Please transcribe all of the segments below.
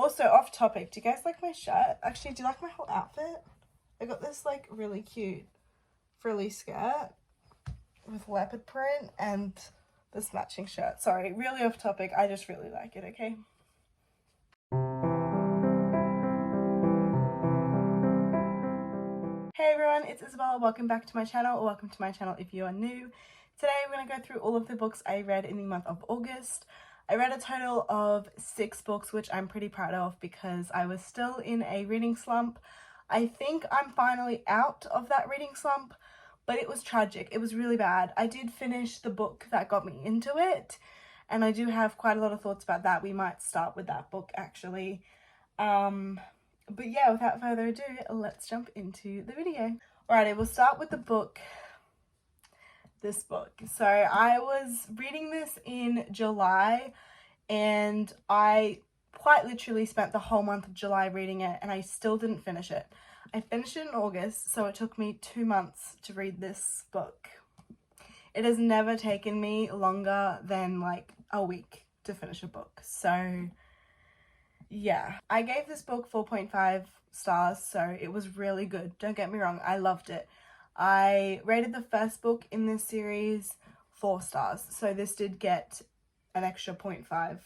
Also, off topic, do you guys like my shirt? Actually, do you like my whole outfit? I got this like really cute frilly skirt with leopard print and this matching shirt. Sorry, really off topic. I just really like it, okay? Hey everyone, it's Isabella. Welcome back to my channel, or welcome to my channel if you are new. Today we're going to go through all of the books I read in the month of August. I read a total of 6 books, which I'm pretty proud of because I was still in a reading slump. I think I'm finally out of that reading slump, but it was tragic. It was really bad. I did finish the book that got me into it, and I do have quite a lot of thoughts about that. We might start with that book actually. But yeah, without further ado, let's jump into the video. Alrighty, we'll start with the book. This book. So I was reading this in July, and I quite literally spent the whole month of July reading it, and I still didn't finish it. I finished it in August, so it took me 2 months to read this book. It has never taken me longer than like a week to finish a book. So yeah, I gave this book 4.5 stars, so it was really good. Don't get me wrong, I loved it. I rated the first book in this series 4 stars, so this did get an extra 0.5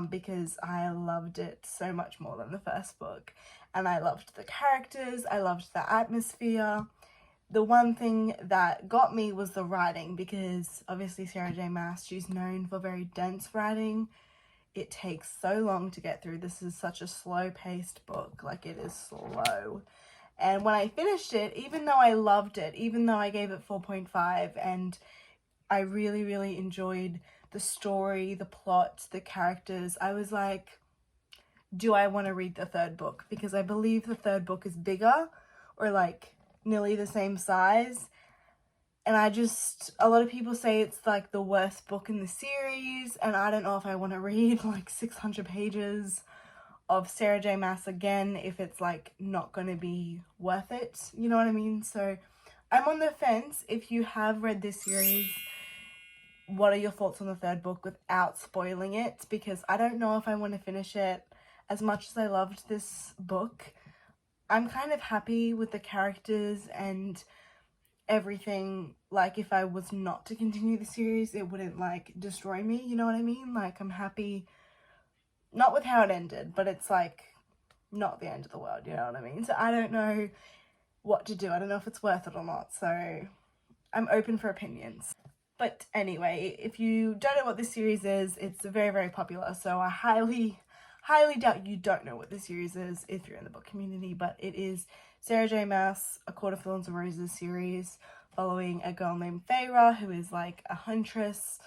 because I loved it so much more than the first book. And I loved the characters, I loved the atmosphere. The one thing that got me was the writing, because obviously Sarah J Maas, she's known for very dense writing. It takes so long to get through. This is such a slow-paced book, like it is slow. And when I finished it, even though I loved it, even though I gave it 4.5, and I really, really enjoyed the story, the plot, the characters, I was like, do I want to read the third book? Because I believe the third book is bigger, or like nearly the same size. And a lot of people say it's like the worst book in the series, and I don't know if I want to read like 600 pages of Sarah J Maas again if it's like not going to be worth it, you know what I mean? So I'm on the fence. If you have read this series, what are your thoughts on the third book without spoiling it? Because I don't know if I want to finish it. As much as I loved this book, I'm kind of happy with the characters and everything. Like, if I was not to continue the series, it wouldn't like destroy me, you know what I mean? Like, I'm happy, not with how it ended, but it's like not the end of the world, you know what I mean? So I don't know what to do. I don't know if it's worth it or not, so I'm open for opinions. But anyway, if you don't know what this series is, it's very, very popular, so I highly doubt you don't know what this series is if you're in the book community. But it is Sarah J Maas, A Court of Thorns and Roses series, following a girl named Feyre, who is like a huntress,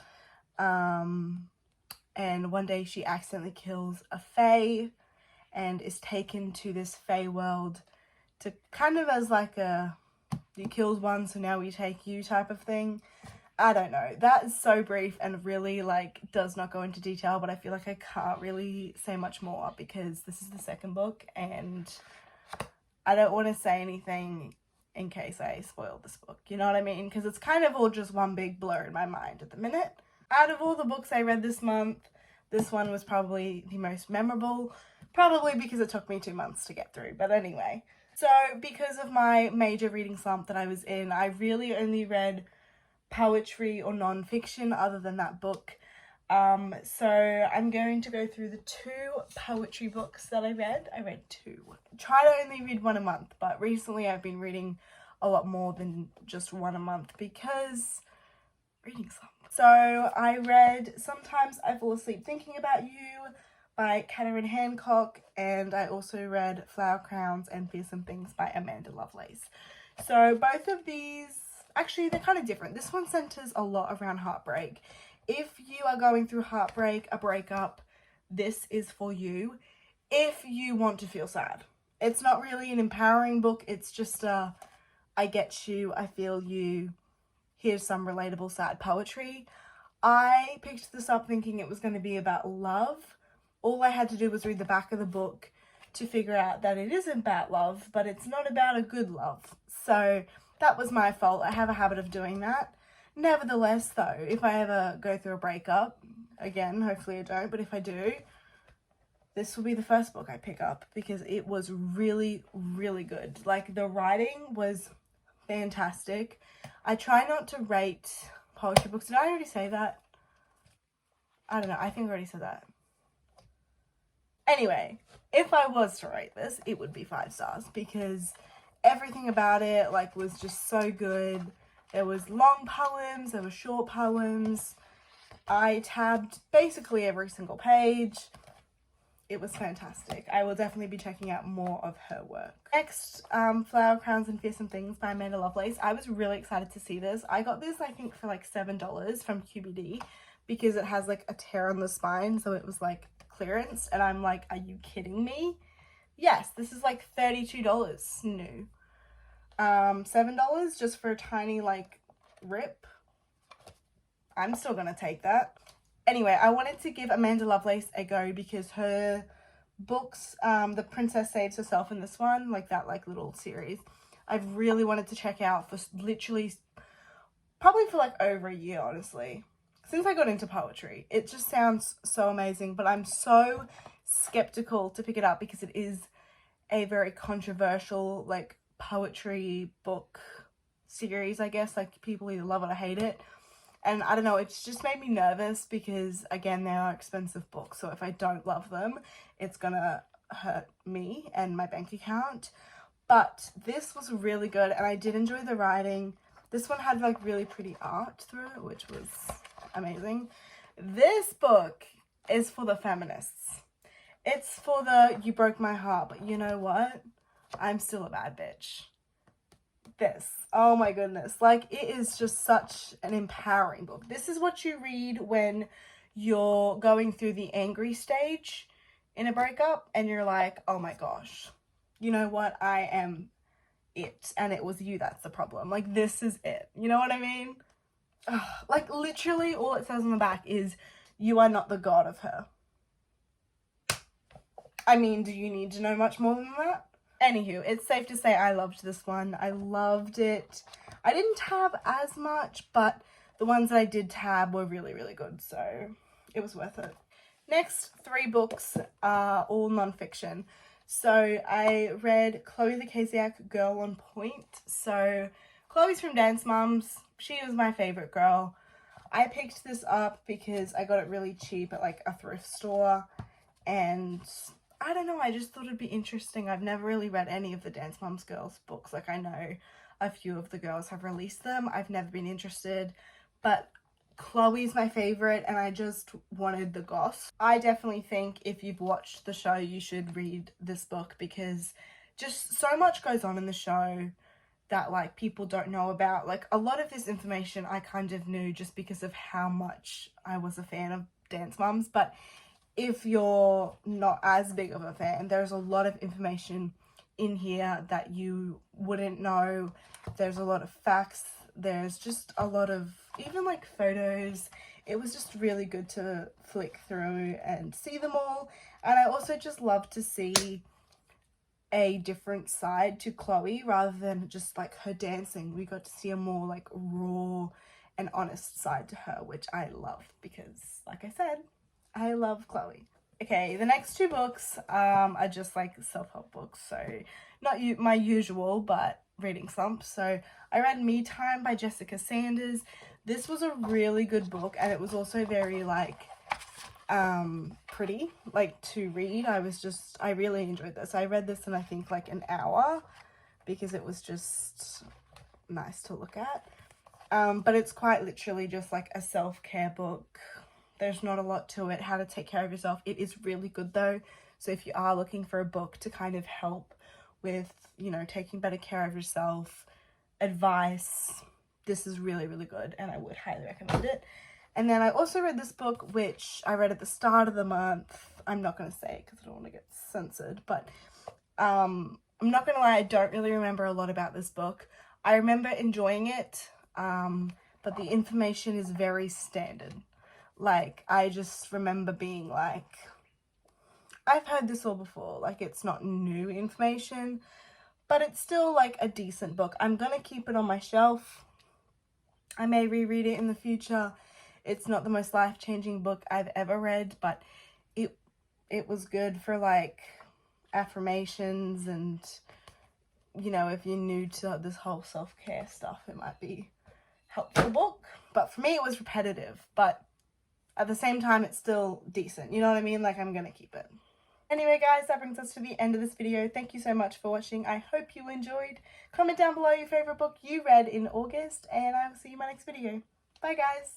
and one day she accidentally kills a fae and is taken to this fae world to kind of as like a, you killed one so now we take you type of thing. I don't know. That is so brief and really like does not go into detail, but I feel like I can't really say much more because this is the second book and I don't want to say anything in case I spoil this book, you know what I mean? Because it's kind of all just one big blur in my mind at the minute. Out of all the books I read this month, this one was probably the most memorable, probably because it took me 2 months to get through, but anyway. So because of my major reading slump that I was in, I really only read poetry or non-fiction other than that book. So I'm going to go through the 2 poetry books that I read. I read 2. Try to only read 1 a month, but recently I've been reading a lot more than just 1 a month because reading slump. So I read Sometimes I Fall Asleep Thinking About You by Katherine Hancock, and I also read Flower Crowns and Fearsome Things by Amanda Lovelace. So both of these, actually they're kind of different. This one centers a lot around heartbreak. If you are going through heartbreak, a breakup, this is for you. If you want to feel sad. It's not really an empowering book, it's just a, I get you, I feel you, here's some relatable sad poetry. I picked this up thinking it was going to be about love. All I had to do was read the back of the book to figure out that it isn't about love, but it's not about a good love. So that was my fault. I have a habit of doing that. Nevertheless, though, if I ever go through a breakup, again, hopefully I don't, but if I do, this will be the first book I pick up because it was really, really good. Like, the writing was fantastic. I try not to rate poetry books. Did I already say that? I don't know. I think I already said that. Anyway, if I was to rate this, it would be 5 stars because everything about it, like, was just so good. There was long poems, there were short poems. I tabbed basically every single page. It was fantastic. I will definitely be checking out more of her work. Next, Flower Crowns and Fearsome Things by Amanda Lovelace. I was really excited to see this. I got this, I think, for like $7 from QBD because it has like a tear on the spine, so it was like clearance, and I'm like, are you kidding me? Yes, this is like $32 new. $7 just for a tiny like rip. I'm still gonna take that. Anyway, I wanted to give Amanda Lovelace a go because her books, The Princess Saves Herself in this one, like that like little series, I've really wanted to check out for literally probably for like over a year, honestly, since I got into poetry. It just sounds so amazing, but I'm so skeptical to pick it up because it is a very controversial like poetry book series, I guess. Like, people either love it or hate it. And I don't know, it's just made me nervous because, again, they are expensive books. So if I don't love them, it's gonna hurt me and my bank account. But this was really good and I did enjoy the writing. This one had like really pretty art through it, which was amazing. This book is for the feminists. It's for the you broke my heart, but you know what? I'm still a bad bitch. This, oh my goodness, like, it is just such an empowering book. This is what you read when you're going through the angry stage in a breakup and you're like, oh my gosh, you know what, I am it, and it was you that's the problem. Like, this is it, you know what I mean? Ugh, like, literally all it says on the back is, you are not the god of her. I mean, do you need to know much more than that? Anywho, it's safe to say I loved this one. I loved it. I didn't tab as much, but the ones that I did tab were really, really good, so it was worth it. Next 3 books are all nonfiction. So I read Chloe the Casiac Girl on Point. So Chloe's from Dance Moms. She was my favorite girl. I picked this up because I got it really cheap at like a thrift store, and I don't know, I just thought it'd be interesting. I've never really read any of the Dance Moms girls books. Like, I know a few of the girls have released them. I've never been interested, but Chloe's my favorite and I just wanted the goss. I definitely think if you've watched the show, you should read this book because just so much goes on in the show that like people don't know about. Like, a lot of this information I kind of knew just because of how much I was a fan of Dance Moms, but if you're not as big of a fan, there's a lot of information in here that you wouldn't know. There's a lot of facts. There's just a lot of even like photos. It was just really good to flick through and see them all. And I also just love to see a different side to Chloe rather than just like her dancing. We got to see a more like raw and honest side to her, which I love because, like I said, I love Chloe. Okay, the next 2 books are just like self-help books, so not my usual, but reading slump. So I read Me Time by Jessica Sanders. This was a really good book, and it was also very like pretty like to read. I really enjoyed this. I read this in I think like an hour because it was just nice to look at. But it's quite literally just like a self-care book. There's not a lot to it, how to take care of yourself. It is really good though. So if you are looking for a book to kind of help with, you know, taking better care of yourself, advice, this is really, really good and I would highly recommend it. And then I also read this book, which I read at the start of the month. I'm not going to say it because I don't want to get censored, but I'm not going to lie, I don't really remember a lot about this book. I remember enjoying it, but the information is very standard. Like, I just remember being like, I've heard this all before. Like, it's not new information, but it's still like a decent book. I'm gonna keep it on my shelf. I may reread it in the future. It's not the most life-changing book I've ever read, but it it was good for like affirmations and, you know, if you're new to this whole self-care stuff, it might be a helpful book. But for me it was repetitive, but at the same time it's still decent, you know what I mean? Like, I'm gonna keep it. Anyway guys, that brings us to the end of this video. Thank you so much for watching. I hope you enjoyed. Comment down below your favourite book you read in August, and I will see you in my next video. Bye guys!